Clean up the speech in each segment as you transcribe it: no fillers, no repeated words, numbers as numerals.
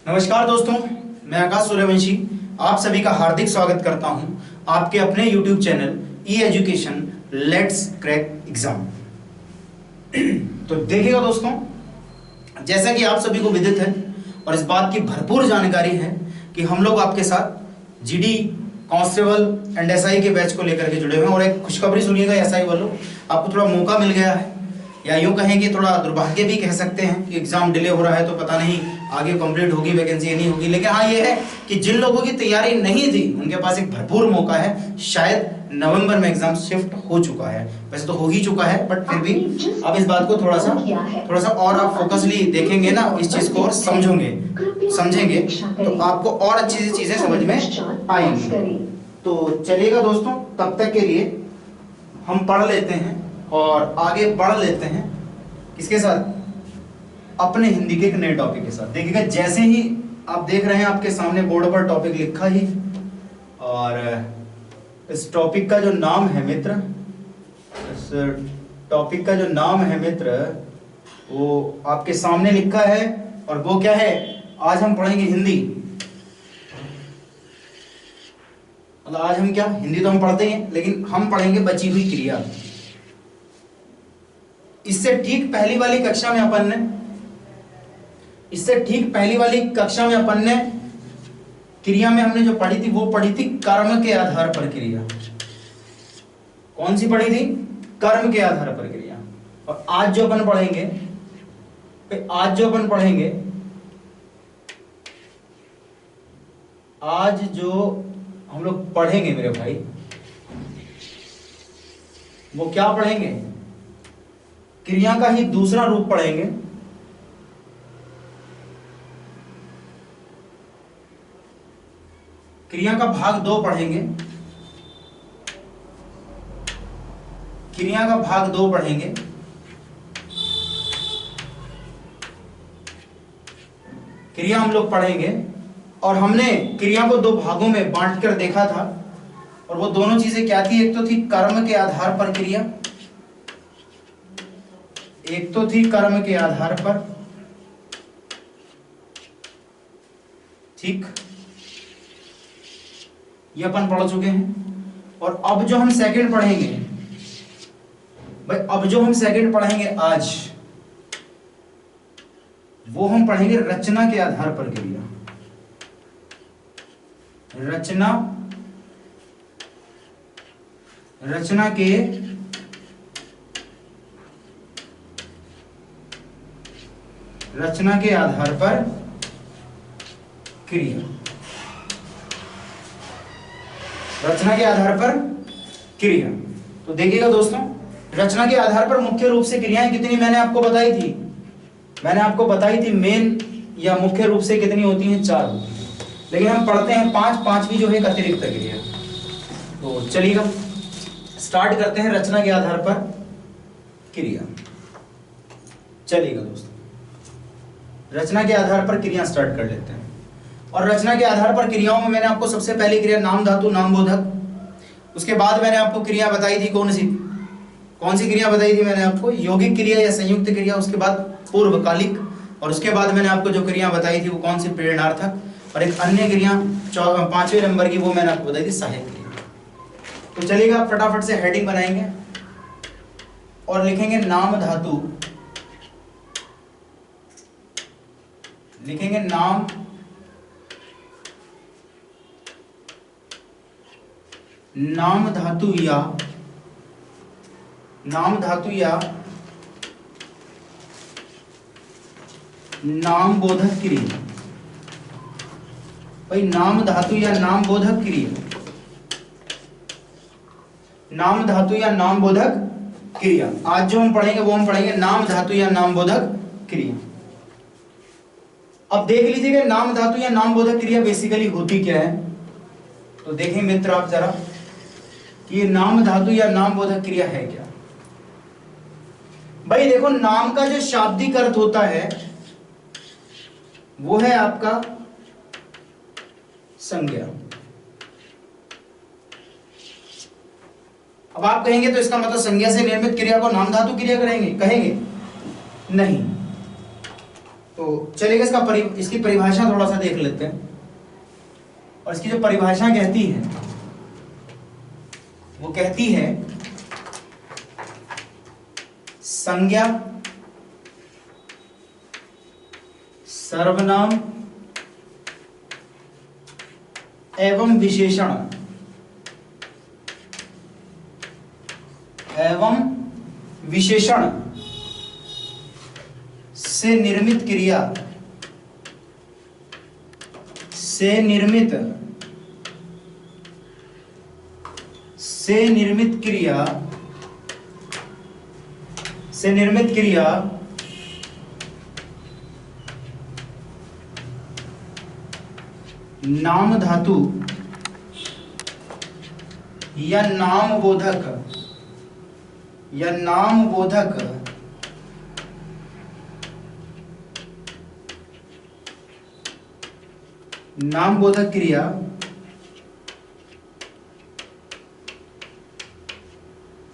नमस्कार दोस्तों, मैं आकाश सूर्यवंशी आप सभी का हार्दिक स्वागत करता हूं आपके अपने YouTube channel E education let's crack exam. तो देखिएगा दोस्तों, जैसा कि आप सभी को विदित है और इस बात की भरपूर जानकारी है कि हम लोग आपके साथ जीडी कांस्टेबल एंड एसआई के बैच को लेकर के जुड़े हुए हैं। और एक खुशखबरी सुनिएगा एसआई वालों, आपको थोड़ा मौका मिल गया है, या यूँ कहें कि थोड़ा दुर्भाग्य भी कह सकते हैं कि एग्जाम डिले हो रहा है तो पता नहीं आगे कंप्लीट होगी वैकेंसी या नहीं होगी। लेकिन हाँ ये है कि जिन लोगों की तैयारी नहीं थी उनके पास एक भरपूर मौका है। शायद नवंबर में एग्जाम शिफ्ट हो चुका है, वैसे तो हो ही चुका है, बट फिर भी आप इस बात को थोड़ा सा और आप फोकसली देखेंगे ना, इस चीज को और समझेंगे तो आपको और अच्छी सी चीजें समझ में आएंगी। तो चलिएगा दोस्तों, तब तक के लिए हम पढ़ लेते हैं और आगे बढ़ लेते हैं किसके साथ, अपने हिंदी के एक नए टॉपिक के साथ। देखिएगा, जैसे ही आप देख रहे हैं आपके सामने बोर्ड पर टॉपिक लिखा ही, और इस टॉपिक का जो नाम है मित्र, वो आपके सामने लिखा है। और वो क्या है, आज हम पढ़ेंगे हिंदी। मतलब आज हम क्या, हिंदी तो हम पढ़ते हैं लेकिन हम पढ़ेंगे बची हुई क्रिया। इससे ठीक पहली वाली कक्षा में अपन ने क्रिया में हमने जो पढ़ी थी वो पढ़ी थी कर्म के आधार पर क्रिया। कौन सी पढ़ी थी? कर्म के आधार पर क्रिया। और आज जो अपन पढ़ेंगे आज जो हम लोग पढ़ेंगे मेरे भाई, वो क्या पढ़ेंगे? क्रिया का ही दूसरा रूप पढ़ेंगे। क्रिया का भाग 2 पढ़ेंगे। क्रिया हम लोग पढ़ेंगे और हमने क्रिया को 2 भागों में बांट कर देखा था। और वो दोनों चीजें क्या थी? एक तो थी कर्म के आधार पर क्रिया, ठीक, ये अपन पढ़ चुके हैं। और अब जो हम सेकंड पढ़ेंगे आज, वो हम पढ़ेंगे रचना के आधार पर क्रिया। रचना के आधार पर क्रिया। तो देखिएगा दोस्तों, रचना के आधार पर मुख्य रूप से क्रियाएं कितनी मैंने आपको बताई थी मेन या मुख्य रूप से कितनी होती हैं? 4 होती हैं। लेकिन हम पढ़ते हैं 5 जो है एक अतिरिक्त क्रिया। तो चलिएगा स्टार्ट करते हैं रचना के आधार पर क्रिया। चलिएगा दोस्तों, रचना के आधार पर क्रिया स्टार्ट कर लेते हैं। और रचना के आधार पर क्रियाओं में मैंने आपको सबसे पहली क्रिया नाम धातु नाम बोधक, उसके बाद मैंने आपको क्रिया बताई थी कौन सी क्रिया बताई थी मैंने आपको? यौगिक क्रिया या संयुक्त क्रिया। उसके बाद पूर्वकालिक, और उसके बाद मैंने आपको जो क्रिया बताई थी वो कौन सी? प्रेरणार्थक। और एक अन्य क्रिया 5वें नंबर की, वो मैंने आपको बताई थी सहायक क्रिया। तो चलिएगा फटाफट से हेडिंग बनाएंगे और लिखेंगे नाम धातु, नाम धातु या नाम बोधक क्रिया। भाई नाम धातु या नाम बोधक क्रिया। आज जो हम पढ़ेंगे वो हम पढ़ेंगे नाम धातु या नाम बोधक क्रिया। अब देख लीजिएगा नाम धातु या नाम बोधक क्रिया बेसिकली होती क्या है। तो देखें मित्र आप जरा कि ये नाम धातु या नाम बोधक क्रिया है क्या। भाई देखो, नाम का जो शाब्दिक अर्थ होता है वो है आपका संज्ञा। अब आप कहेंगे तो इसका मतलब संज्ञा से निर्मित क्रिया को नाम धातु क्रिया कहेंगे नहीं। तो चलिए इसकी परिभाषा थोड़ा सा देख लेते हैं। और इसकी जो परिभाषा कहती है वो कहती है संज्ञा, सर्वनाम एवं विशेषण से निर्मित क्रिया नाम धातु या नाम बोधक क्रिया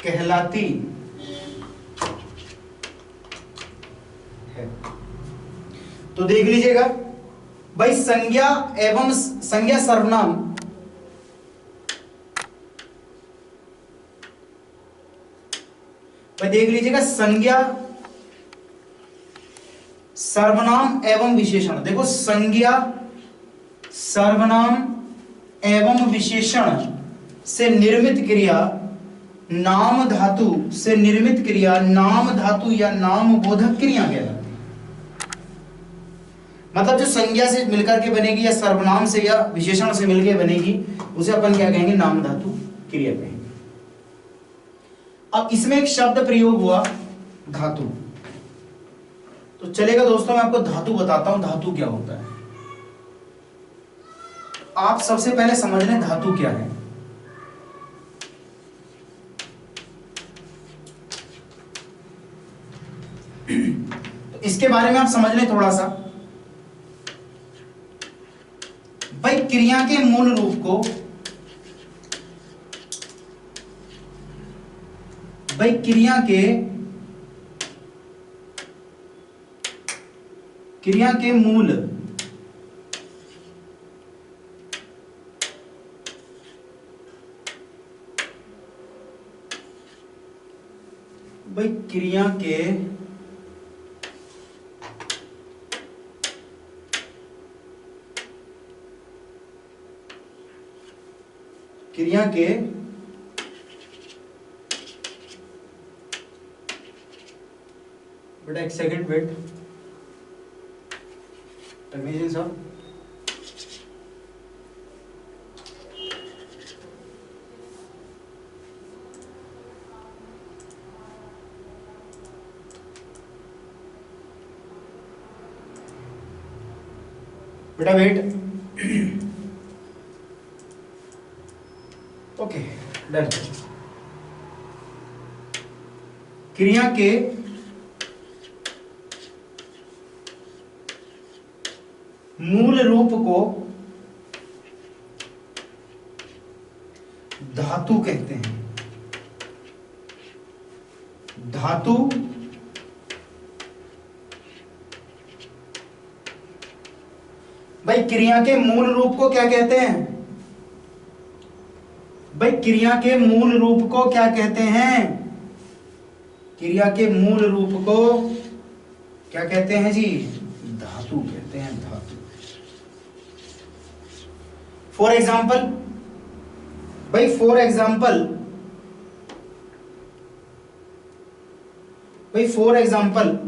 कहलाती है। तो देख लीजिएगा भाई, संज्ञा सर्वनाम भाई देख लीजिएगा, संज्ञा सर्वनाम एवं विशेषण। देखो, संज्ञा सर्वनाम एवं विशेषण से निर्मित क्रिया नाम धातु या नाम बोधक क्रिया कहलाती है। मतलब जो संज्ञा से मिलकर के बनेगी या सर्वनाम से या विशेषण से मिलकर बनेगी उसे अपन क्या कहेंगे? नाम धातु क्रिया कहेंगे। अब इसमें एक शब्द प्रयोग हुआ धातु। तो चलेगा दोस्तों, मैं आपको धातु बताता हूं, धातु क्या होता है। आप सबसे पहले समझ लें धातु क्या है। तो इसके बारे में आप समझ लें थोड़ा सा। भाई क्रिया के मूल रूप को क्रिया के मूल क्रिया के बेटा एक सेकंड वेट, टेक्नीशियन साहब। बेटा वेट। Okay done. क्रिया के मूल रूप को धातु कहते हैं। धातु भाई क्रिया के मूल रूप को क्या कहते हैं? भाई क्रिया के मूल रूप को क्या कहते हैं? क्रिया के मूल रूप को क्या कहते हैं जी? धातु कहते हैं, धातु। फॉर एग्जाम्पल भाई, फॉर एग्जाम्पल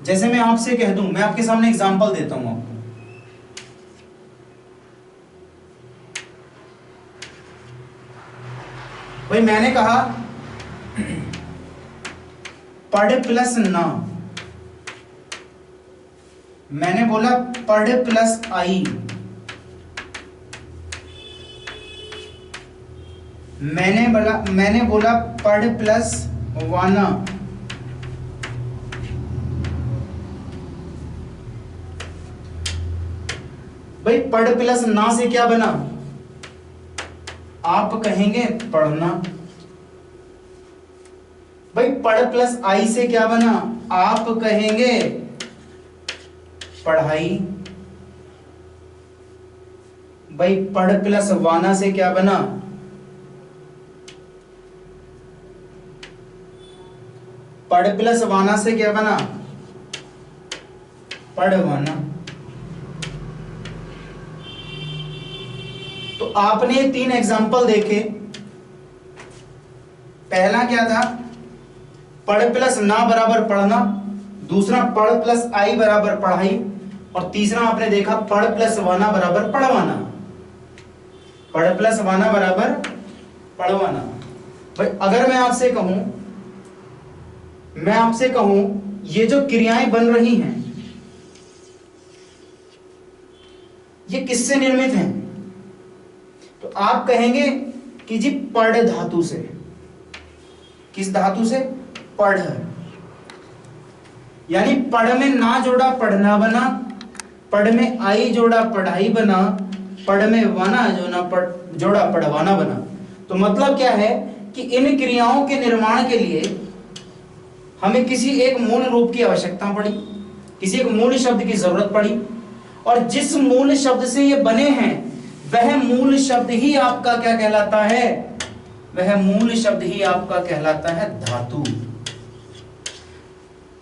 जैसे मैं आपसे कह दूं, मैं आपके सामने एग्जाम्पल देता हूं आपको। भाई मैंने कहा पढ़ प्लस ना, मैंने बोला पढ़ प्लस आई, मैंने बोला पढ़ प्लस वाना, भाई पढ़ प्लस ना से क्या बना? आप कहेंगे पढ़ना। भाई पढ़ प्लस आई से क्या बना? आप कहेंगे पढ़ाई। भाई पढ़ प्लस वाना से क्या बना? पढ़ प्लस वाना से क्या बना? पढ़वाना। तो आपने 3 एग्जाम्पल देखे। पहला क्या था? पढ़ प्लस ना बराबर पढ़ना, दूसरा पढ़ प्लस आई बराबर पढ़ाई, और तीसरा आपने देखा पढ़ प्लस वाना बराबर पढ़वाना। पढ़ प्लस वाना बराबर पढ़वाना। भाई अगर मैं आपसे कहूं ये जो क्रियाएं बन रही हैं ये किससे निर्मित हैं? तो आप कहेंगे कि जी पढ़ धातु से। किस धातु से? पढ़। यानी पढ़ में ना जोड़ा पढ़ना बना, पढ़ में आई जोड़ा पढ़ाई बना, पढ़ में वाना जोड़ा पढ़वाना बना। तो मतलब क्या है कि इन क्रियाओं के निर्माण के लिए हमें किसी एक मूल रूप की आवश्यकता पड़ी, किसी एक मूल शब्द की जरूरत पड़ी, और जिस मूल शब्द से ये बने हैं वह मूल शब्द ही आपका क्या कहलाता है? वह मूल शब्द ही आपका कहलाता है धातु।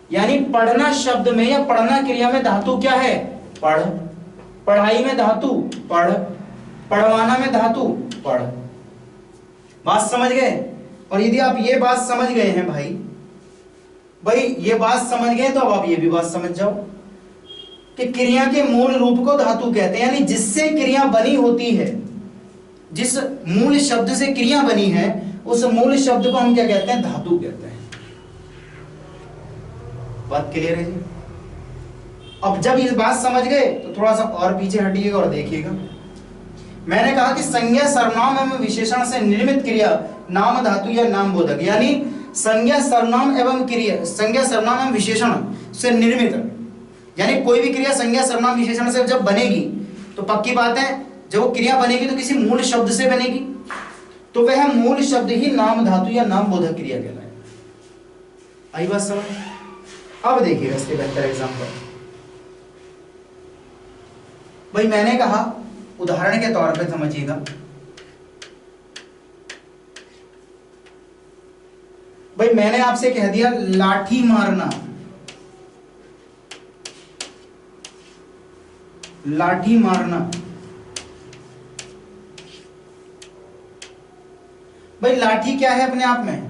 यानी पढ़ना शब्द में या पढ़ना क्रिया में धातु क्या है? पढ़। पढ़ाई में धातु पढ़, पढ़वाना में धातु पढ़। बात समझ गए? और यदि आप ये बात समझ गए हैं भाई ये बात समझ गए तो अब आप ये भी बात समझ जाओ कि क्रिया के मूल रूप को धातु कहते हैं। यानी जिससे क्रिया बनी होती है, जिस मूल शब्द से क्रिया बनी है उस मूल शब्द को हम क्या कहते हैं? धातु कहते हैं। बात क्लियर है जी? अब जब इस बात समझ गए तो थोड़ा सा और पीछे हटिएगा और देखिएगा। मैंने कहा कि संज्ञा सर्वनाम एवं विशेषण से निर्मित क्रिया नाम धातु या नाम बोधक। यानी संज्ञा सर्वनाम एवं क्रिया, संज्ञा सर्वनाम एवं विशेषण से निर्मित, यानी कोई भी क्रिया संज्ञा सर्वनाम विशेषण से जब बनेगी तो पक्की बात है जब वो क्रिया बनेगी तो किसी मूल शब्द से बनेगी, तो वह मूल शब्द ही नाम धातु या नाम बोधक क्रिया कहलाए। आई बात समझ? अब देखिएगा इसके बेहतर एग्जाम्पल। भाई मैंने कहा, उदाहरण के तौर पे समझिएगा, भाई मैंने आपसे कह दिया लाठी मारना। लाठी मारना। भाई लाठी क्या है अपने आप में?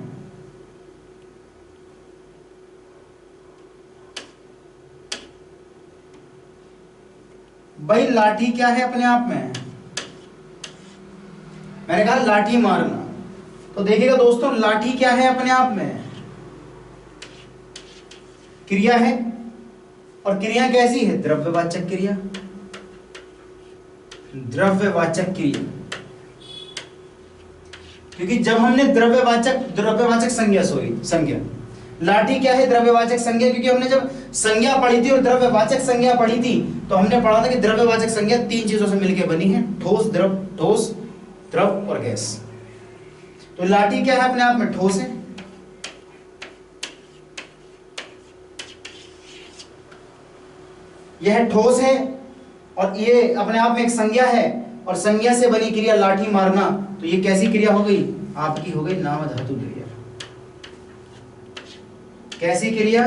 भाई लाठी क्या है अपने आप में? मैंने कहा लाठी मारना। तो देखिएगा दोस्तों, लाठी क्या है अपने आप में? क्रिया है। और क्रिया कैसी है? द्रव्यवाचक क्रिया। द्रव्यवाचक क्रिया। क्योंकि जब हमने द्रव्यवाचक संज्ञा लाठी क्या है? द्रव्यवाचक संज्ञा। क्योंकि हमने जब संज्ञा पढ़ी थी और द्रव्यवाचक संज्ञा पढ़ी थी तो हमने पढ़ा था कि द्रव्यवाचक संज्ञा 3 चीजों से मिलकर बनी है, ठोस, द्रव और गैस। तो लाठी क्या है अपने आप में? ठोस है। यह ठोस है और ये अपने आप में एक संज्ञा है, और संज्ञा से बनी क्रिया लाठी मारना, तो ये कैसी क्रिया हो गई? आपकी हो गई नाम धातु क्रिया। कैसी क्रिया?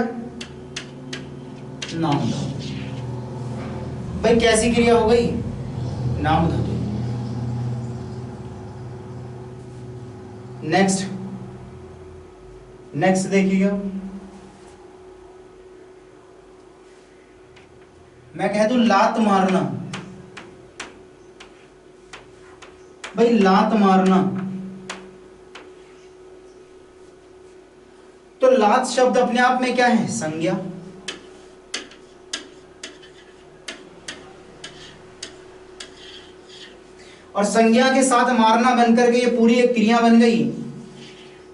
नाम धातु। भाई कैसी क्रिया हो गई? नाम धातु। नेक्स्ट देखिएगा। मैं कह दूं लात मारना। भाई लात मारना, तो लात शब्द अपने आप में क्या है? संज्ञा। और संज्ञा के साथ मारना बनकर के ये पूरी एक क्रिया बन गई।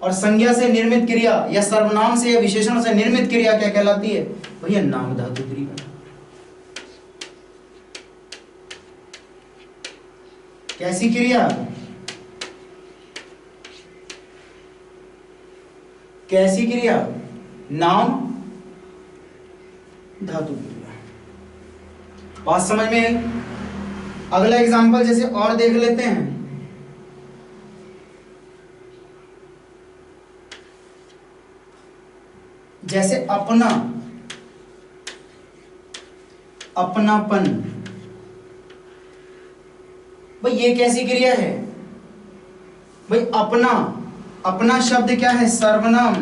और संज्ञा से निर्मित क्रिया या सर्वनाम से या विशेषण से निर्मित क्रिया क्या कहलाती है? भैया नाम धातु क्रिया। कैसी क्रिया? कैसी क्रिया? नाम धातु क्रिया। बात समझ में आई? अगला एग्जांपल जैसे और देख लेते हैं। जैसे अपना, अपनापन, भाई ये कैसी क्रिया है? भाई अपना, अपना शब्द क्या है? सर्वनाम।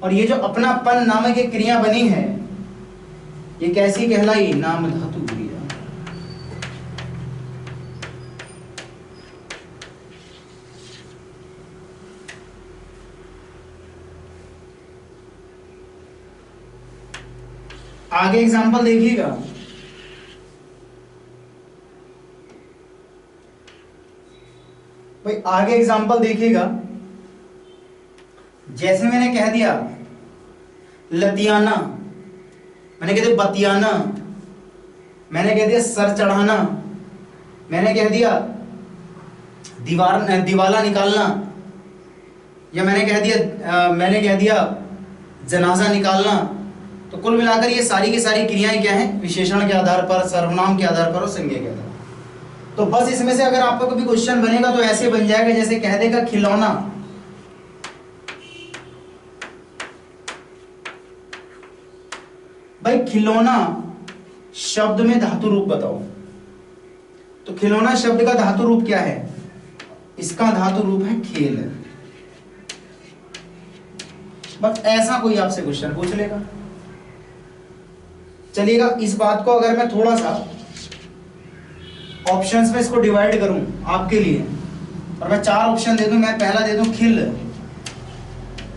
और ये जो अपनापन नामक एक क्रिया बनी है, ये कैसी कहलाई? नाम धातु क्रिया। आगे एग्जांपल देखिएगा। भाई आगे एग्जांपल देखिएगा। जैसे मैंने कह दिया लतियाना, मैंने कह दिया बतियाना, मैंने कह दिया सर चढ़ाना, मैंने कह दिया दिवाला निकालना, या मैंने कह दिया जनाजा निकालना। तो कुल मिलाकर ये सारी की सारी क्रियाएं क्या हैं? विशेषण के आधार पर, सर्वनाम के आधार पर और संज्ञा के आधार पर। तो बस इसमें से अगर आपका कभी क्वेश्चन बनेगा तो ऐसे बन जाएगा, जैसे कह देगा खिलौना, भाई खिलौना शब्द में धातु रूप बताओ। तो खिलौना शब्द का धातु रूप क्या है? इसका धातु रूप है खेल। बस ऐसा कोई आपसे क्वेश्चन पूछ लेगा। चलिएगा, इस बात को अगर मैं थोड़ा सा ऑप्शंस में इसको डिवाइड करूं आपके लिए, और मैं 4 ऑप्शन दे दूं। मैं पहला दे दूं खिल,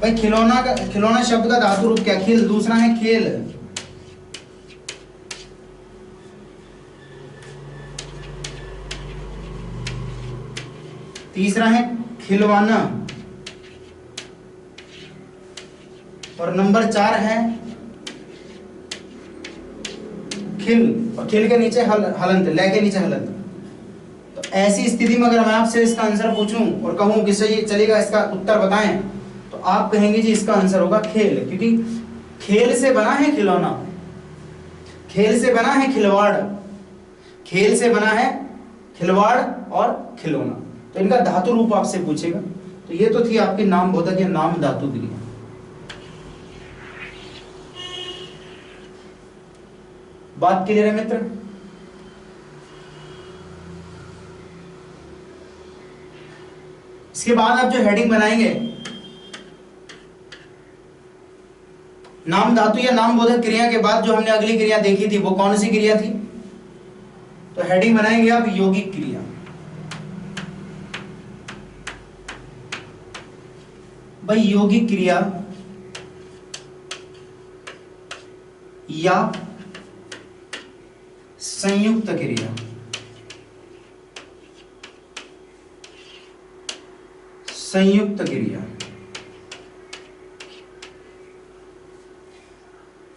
भाई खिलौना शब्द का धातु रूप क्या? खिल। दूसरा है खेल, तीसरा है खिलवाना, और नंबर 4 है खिल। और खिल के नीचे हलंत, ले के नीचे हलंत। तो ऐसी स्थिति में अगर मैं आपसे इसका आंसर पूछूं और कहूं कि सही चलेगा, इसका उत्तर बताएं, तो आप कहेंगे जी इसका आंसर होगा खेल, क्योंकि खेल से बना है खिलौना, खेल से बना है खिलवाड़, खेल से बना है खिलवाड़ और खिलौना। तो इनका धातु रूप आपसे पूछेगा। तो ये तो थी आपकी नाम बोधक या नाम धातु क्रिया। बात क्लियर है मित्र? इसके बाद आप जो हेडिंग बनाएंगे, नाम धातु या नाम बोधक क्रिया के बाद जो हमने अगली क्रिया देखी थी वो कौन सी क्रिया थी? तो हेडिंग बनाएंगे आप यौगिक क्रिया। भाई यौगिक क्रिया या संयुक्त क्रिया, संयुक्त क्रिया।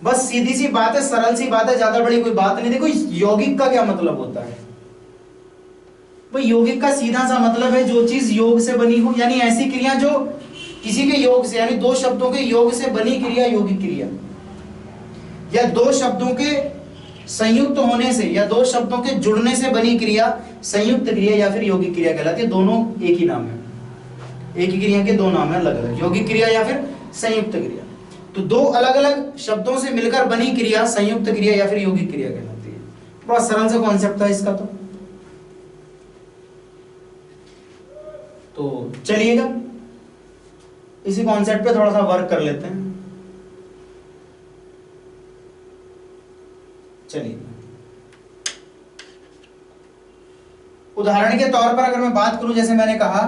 बस सीधी सी बात है, सरल सी बात है, ज्यादा बड़ी कोई बात नहीं। देखो यौगिक का क्या मतलब होता है? भाई यौगिक का सीधा सा मतलब है जो चीज योग से बनी हो, यानी ऐसी क्रिया जो किसी के योग से, यानी 2 शब्दों के योग से बनी क्रिया यौगिक क्रिया, या 2 शब्दों के संयुक्त होने से या 2 शब्दों के जुड़ने से बनी क्रिया संयुक्त क्रिया या फिर यौगिक क्रिया कहलाती है। दोनों एक ही नाम है, एक ही क्रिया के 2 नाम है अलग अलग, यौगिक क्रिया या फिर संयुक्त क्रिया। तो 2 अलग अलग शब्दों से मिलकर बनी क्रिया संयुक्त क्रिया या फिर यौगिक क्रिया कहलाती है। बहुत सरल सा कॉन्सेप्ट था इसका। तो चलिएगा इसी कॉन्सेप्ट पे थोड़ा सा वर्क कर लेते हैं। चलिए, उदाहरण के तौर पर अगर मैं बात करूं, जैसे मैंने कहा,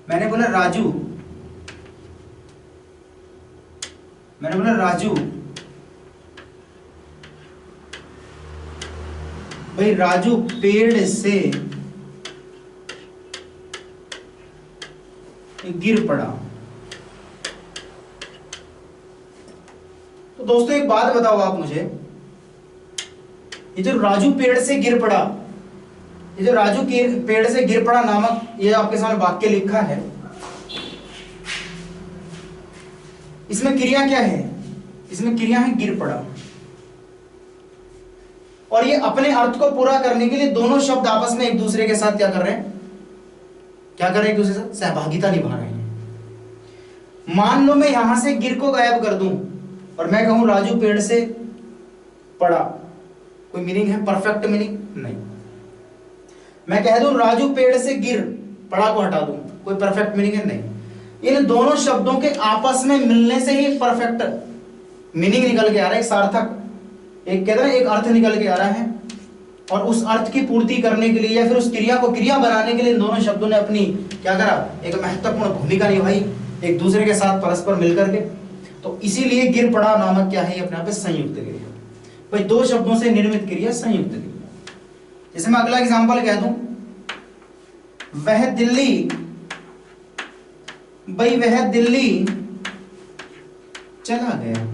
मैंने बोला राजू, भाई राजू पेड़ से गिर पड़ा। तो दोस्तों एक बात बताओ आप मुझे, ये जो राजू पेड़ से गिर पड़ा, ये जो राजू पेड़ से गिर पड़ा नामक ये आपके सामने वाक्य लिखा है, इसमें क्रिया क्या है? इसमें क्रिया है गिर पड़ा। और ये अपने अर्थ को पूरा करने के लिए दोनों शब्द आपस में एक दूसरे के साथ क्या कर रहे हैं? क्या कर रहे हैं? एक दूसरे से सहभागिता निभा रहे हैं। मान लो मैं यहां से गिर को गायब कर दूं और मैं कहूं राजू पेड़ से पड़ा, कोई मीनिंग है? परफेक्ट मीनिंग नहीं। मैं कह दूं राजू पेड़ से गिर, पड़ा को हटा दूं, कोई परफेक्ट मीनिंग है? नहीं। इन दोनों शब्दों के आपस में मिलने से ही परफेक्ट मीनिंग निकल के आ रहा है, एक सार्थक, एक कहते हैं एक अर्थ निकल के आ रहा है। और उस अर्थ की पूर्ति करने के लिए या फिर उस क्रिया को क्रिया बनाने के लिए इन दोनों शब्दों ने अपनी क्या करा? एक महत्वपूर्ण भूमिका निभाई एक दूसरे के साथ परस्पर मिलकर के। तो इसीलिए गिर पड़ा नामक क्या है? ये अपने आप में संयुक्त क्रिया। भाई दो शब्दों से निर्मित क्रिया संयुक्त क्रिया। जैसे मैं अगला एग्जांपल कह दूं, वह दिल्ली, भाई वह दिल्ली चला गया,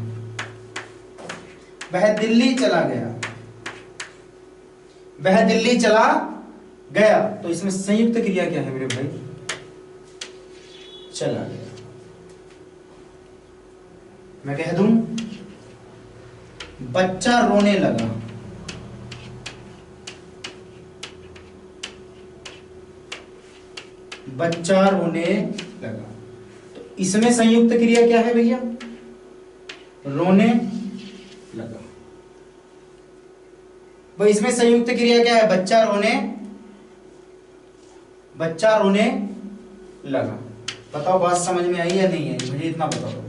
वह दिल्ली चला गया, वह दिल्ली चला गया। तो इसमें संयुक्त क्रिया क्या है मेरे भाई? चला गया। मैं कह दूं बच्चा रोने लगा, बच्चा रोने लगा। तो इसमें संयुक्त क्रिया क्या है भैया? रोने लगा। भाई इसमें संयुक्त क्रिया क्या है? बच्चा रोने लगा। बताओ बात समझ में आई या नहीं आई? मुझे इतना बताओ बस।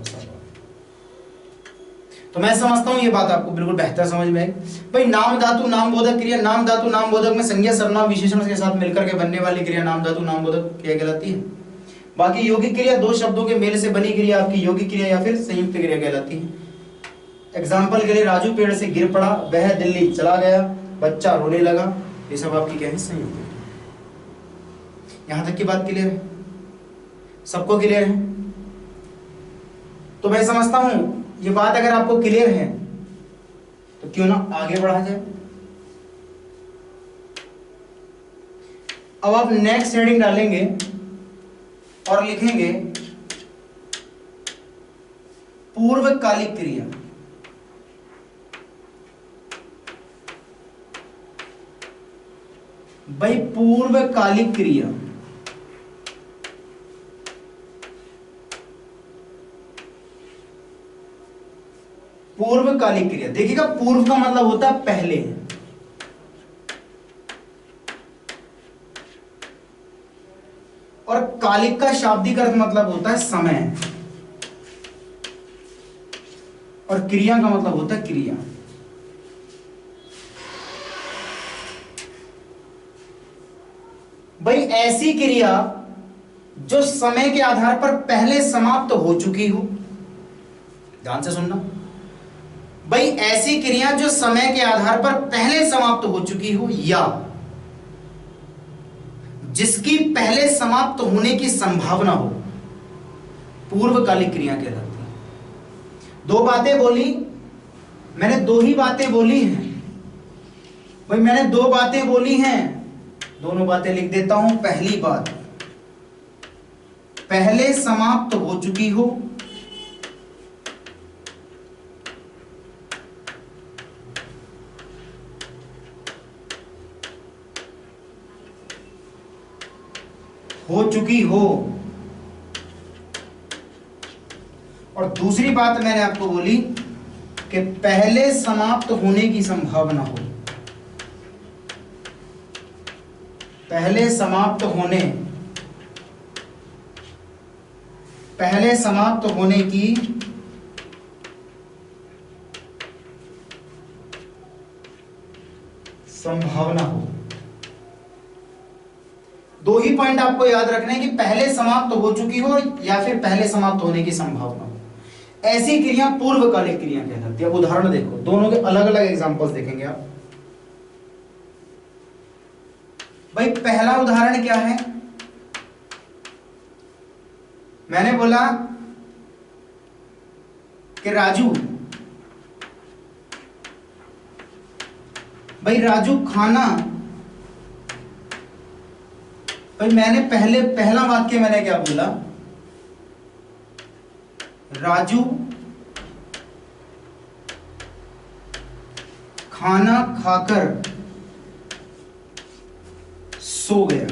तो मैं समझता हूं ये बात आपको बिल्कुल बेहतर समझ में आई। भाई नाम धातु नाम बोधक क्रिया, नाम धातु नाम बोधक में संज्ञा सर्वनाम विशेषण के साथ मिलकर के बनने वाली क्रिया नाम धातु नाम बोधक क्रिया कहलाती है। बाकी यौगिक क्रिया दो शब्दों के मेल से बनी क्रिया आपकी यौगिक क्रिया या फिर संयुक्त क्रिया कहलाती है। एग्जाम्पल के लिए राजू पेड़ से गिर पड़ा, वह दिल्ली चला गया, बच्चा रोने लगा, ये सब आपकी क्या है? संयुक्त। यहां तक की बात क्लियर है? सबको क्लियर है? तो मैं समझता हूं ये बात अगर आपको क्लियर है तो क्यों ना आगे बढ़ा जाए। अब आप नेक्स्ट हेडिंग डालेंगे और लिखेंगे पूर्वकालिक क्रिया। भाई पूर्वकालिक क्रिया, पूर्वकालिक क्रिया देखिएगा, पूर्व का मतलब होता है पहले, और कालिक का शाब्दिक अर्थ मतलब होता है समय, और क्रिया का मतलब होता है क्रिया। भाई ऐसी क्रिया जो समय के आधार पर पहले समाप्त हो चुकी हो, ध्यान से सुनना। भाई ऐसी क्रिया जो समय के आधार पर पहले समाप्त हो चुकी हो या जिसकी पहले समाप्त होने की संभावना हो, पूर्वकालिक क्रिया कहलाती है। दो बातें बोली मैंने, दो ही बातें बोली हैं भाई, मैंने दो बातें बोली हैं, दोनों बातें लिख देता हूं। पहली बात, पहले समाप्त हो चुकी हो, चुकी हो, और दूसरी बात मैंने आपको बोली कि पहले समाप्त होने की संभावना हो, पहले समाप्त होने की संभावना हो। दो ही पॉइंट आपको याद रखने हैं कि पहले समाप्त हो चुकी हो या फिर पहले समाप्त होने की संभावना हो। ऐसी क्रिया पूर्वकालिक क्रिया कहलाती है। उदाहरण देखो, दोनों के अलग अलग एग्जांपल्स देखेंगे आप। भाई पहला उदाहरण क्या है? मैंने बोला कि राजू, भाई राजू खाना, भाई मैंने पहला वाक्य मैंने क्या बोला? राजू खाना खाकर सो गया।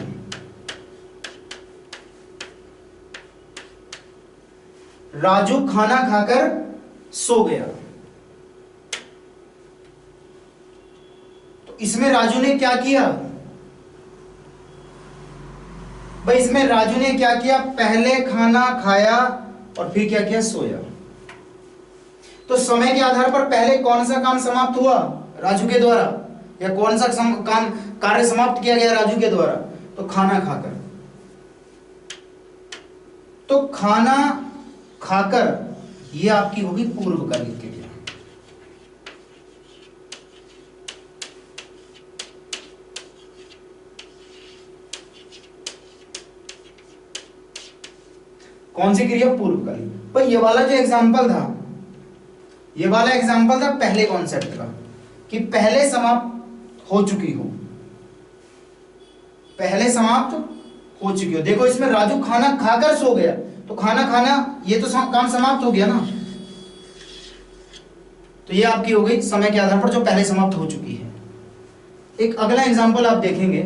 राजू खाना खाकर सो गया। तो इसमें राजू ने क्या किया भाई? इसमें राजू ने क्या किया? पहले खाना खाया और फिर क्या किया? सोया। तो समय के आधार पर पहले कौन सा काम समाप्त हुआ राजू के द्वारा, या कौन सा काम कार्य समाप्त किया गया राजू के द्वारा? तो खाना खाकर। तो खाना खाकर ये आपकी होगी पूर्वकालिक क्रिया। कौन सी क्रिया? पूर्वकालिक। पर ये वाला जो एग्जांपल था, ये वाला एग्जांपल था पहले कॉन्सेप्ट का, कि पहले समाप्त हो चुकी हो, पहले समाप्त हो चुकी हो। देखो इसमें राजू खाना खाकर सो गया, तो खाना खाना ये तो काम समाप्त हो गया ना। तो ये आपकी हो गई समय के आधार पर जो पहले समाप्त हो चुकी है। एक अगला एग्जांपल आप देखेंगे,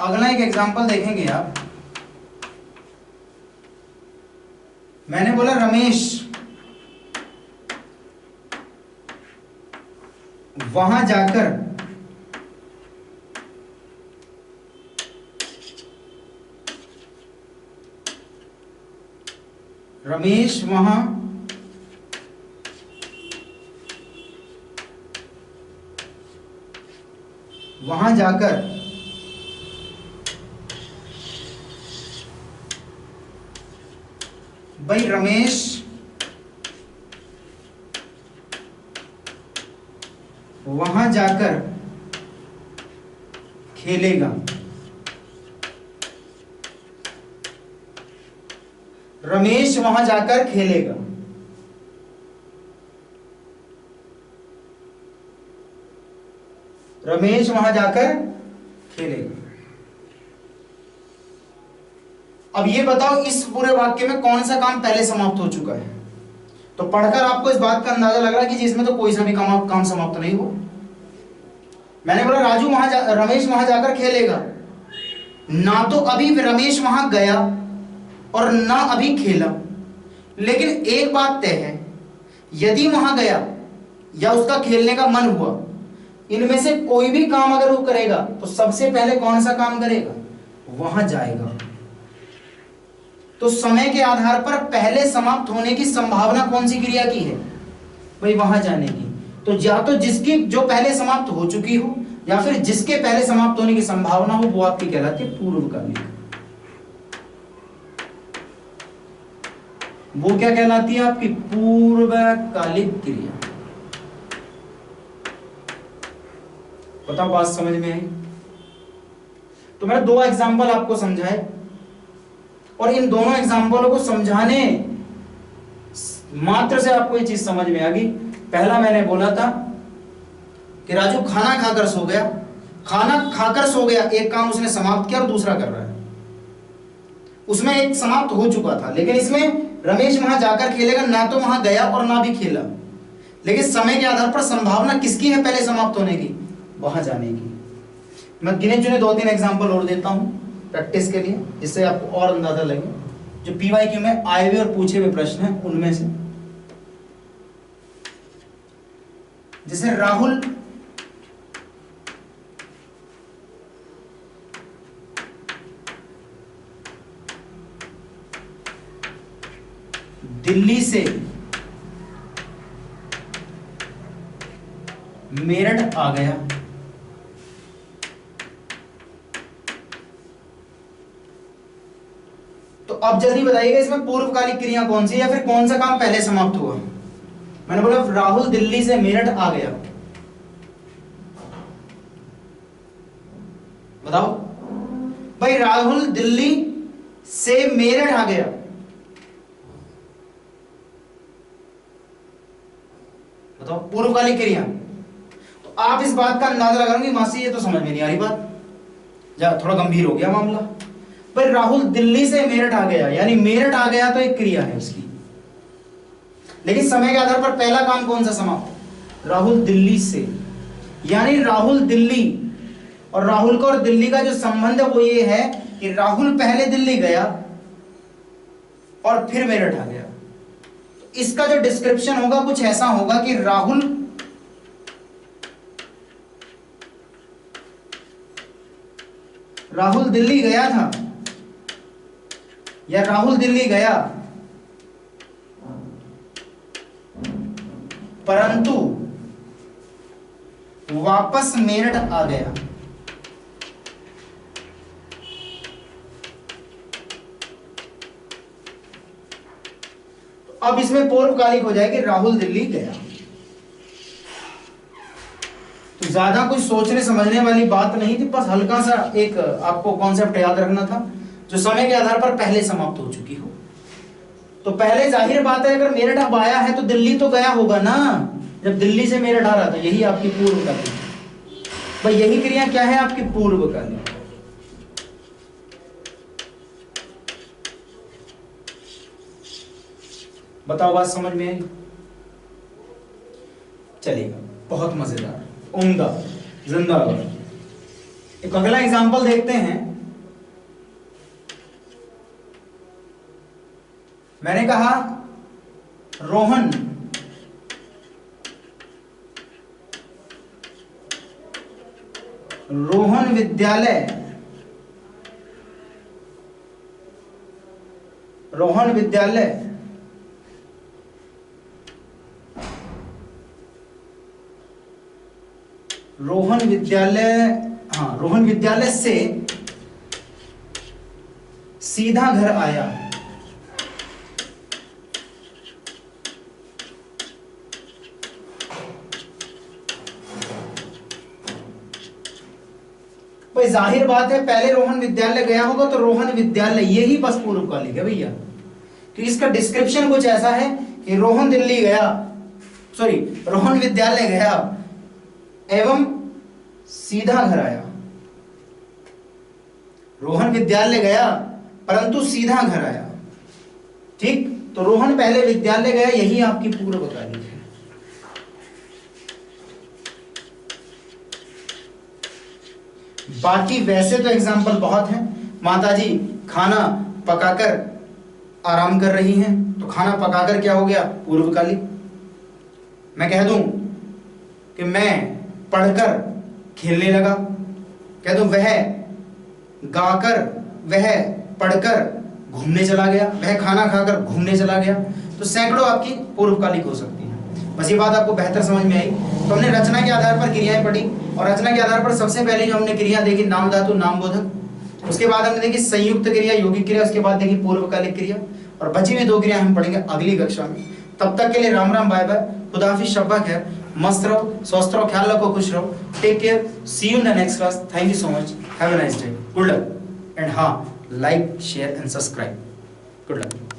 अगला एक एग्जांपल देखेंगे आप। मैंने बोला रमेश वहां जाकर वहां जाकर भाई रमेश वहां जाकर खेलेगा। रमेश वहां जाकर खेलेगा। रमेश वहां जाकर खेलेगा। अब ये बताओ इस पूरे वाक्य में कौन सा काम पहले समाप्त हो चुका है? तो पढ़कर आपको इस बात का अंदाजा लग रहा है कि जिसमें तो कोई सा भी काम समाप्त नहीं हुआ। मैंने बोला रमेश वहां जाकर खेलेगा, ना तो अभी रमेश वहां गया और ना अभी खेला। लेकिन एक बात तय है, यदि वहां गया या उसका खेलने का मन हुआ, इनमें से कोई भी काम अगर वो करेगा तो सबसे पहले कौन सा काम करेगा? वहां जाएगा। तो समय के आधार पर पहले समाप्त होने की संभावना कौन सी क्रिया की है भाई? वहां जाने की। तो या तो जिसकी जो पहले समाप्त हो चुकी हो, या फिर जिसके पहले समाप्त होने की संभावना हो, वो आपकी कहलाती है पूर्वकालिक। वो क्या कहलाती है? आपकी पूर्वकालिक क्रिया। बताओ बात समझ में आई? तो मैंने दो एग्जाम्पल आपको समझाए, और इन दोनों एग्जाम्पलों को समझाने मात्र से आपको ये चीज समझ में आ गई। पहला मैंने बोला था कि राजू खाना खाकर सो गया। खाना खाकर सो गया, एक काम उसने समाप्त किया और दूसरा कर रहा है। उसमें एक समाप्त हो चुका था, लेकिन इसमें रमेश वहां जाकर खेलेगा, ना तो वहां गया और ना भी खेला। लेकिन समय के आधार पर संभावना किसकी है पहले समाप्त होने की? वहां जाने की। मैं गिने चुने 2-3 एग्जाम्पल और देता हूं प्रैक्टिस के लिए, जिससे आपको और अंदाजा लगे। जो पीवाईक्यू में आए हुए और पूछे हुए प्रश्न हैं उनमें से, जैसे राहुल दिल्ली से मेरठ आ गया। तो अब जल्दी बताइएगा इसमें पूर्वकालिक क्रिया कौन सी है, या फिर कौन सा काम पहले समाप्त हुआ? मैंने बोला राहुल दिल्ली से मेरठ आ गया। बताओ भाई, राहुल दिल्ली से मेरठ आ गया। बताओ पूर्वकालिक क्रिया। तो आप इस बात का अंदाजा लगाएंगे मासी ये तो समझ में नहीं आ रही बात, जा थोड़ा गंभीर हो गया मामला। पर राहुल दिल्ली से मेरठ आ गया, यानी मेरठ आ गया तो एक क्रिया है उसकी, लेकिन समय के आधार पर पहला काम कौन सा समाप्त, राहुल दिल्ली से, यानी राहुल दिल्ली, और राहुल का और दिल्ली का जो संबंध है वो ये है कि राहुल पहले दिल्ली गया और फिर मेरठ आ गया। इसका जो डिस्क्रिप्शन होगा कुछ ऐसा होगा कि राहुल दिल्ली गया था, या राहुल दिल्ली गया परंतु वापस मेरठ आ गया। अब इसमें पूर्वकालिक हो जाएगी राहुल दिल्ली गया। तो ज्यादा कुछ सोचने समझने वाली बात नहीं थी, बस हल्का सा एक आपको कॉन्सेप्ट याद रखना था जो समय के आधार पर पहले समाप्त हो चुकी हो। तो पहले जाहिर बात है अगर मेरठ अब आया है तो दिल्ली तो गया होगा ना, जब दिल्ली से मेरठ आ रहा था, यही आपकी पूर्वकालिक। भाई यही क्रिया क्या है आपकी पूर्वकालिक। बताओ बात समझ में आई? चलेगा, बहुत मजेदार, उम्दा, जिंदाबाद। एक अगला एग्जांपल देखते हैं। मैंने कहा रोहन विद्यालय, रोहन विद्यालय रोहन विद्यालय से सीधा घर आया। भाई जाहिर बात है पहले रोहन विद्यालय गया होगा तो रोहन विद्यालय, यही बस पूर्वकालिक है भैया। तो इसका डिस्क्रिप्शन कुछ ऐसा है कि रोहन दिल्ली गया, सॉरी रोहन विद्यालय गया एवं सीधा घर आया। रोहन विद्यालय गया परंतु सीधा घर आया। ठीक, तो रोहन पहले विद्यालय गया, यही आपकी पूर्वकालिक है। बाकी वैसे तो एग्जाम्पल बहुत हैं। माताजी खाना पकाकर आराम कर रही हैं, तो खाना पकाकर क्या हो गया, पूर्वकालिक। मैं कह दूं कि मैं पढ़कर खेलने लगा, कह दूं वह गाकर, वह पढ़कर घूमने चला गया, वह खाना खाकर घूमने चला गया। तो सैकड़ों आपकी पूर्वकालिक हो सकती है। बस ये बात आपको बेहतर समझ में आई। तो हमने रचना के आधार पर क्रियाएं पढ़ी, और रचना के आधार पर सबसे पहले जो हमने क्रिया देखी नाम धातु नाम बोधक, उसके बाद हमने देखी संयुक्त क्रिया यौगिक क्रिया, उसके बाद देखी पूर्वकालिक क्रिया, और बची हुई 2 क्रिया हम पढ़ेंगे अगली कक्षा में। तब तक के लिए राम राम, बाय बाय, खुदाफिज, शब्बा खैर, मस्त रहो, स्वस्थ रहो, ख्याल रखो, खुश रहो, take care, see you in the next class. Thank you so much, have a nice day, good luck, and हाँ, like share and subscribe, good luck.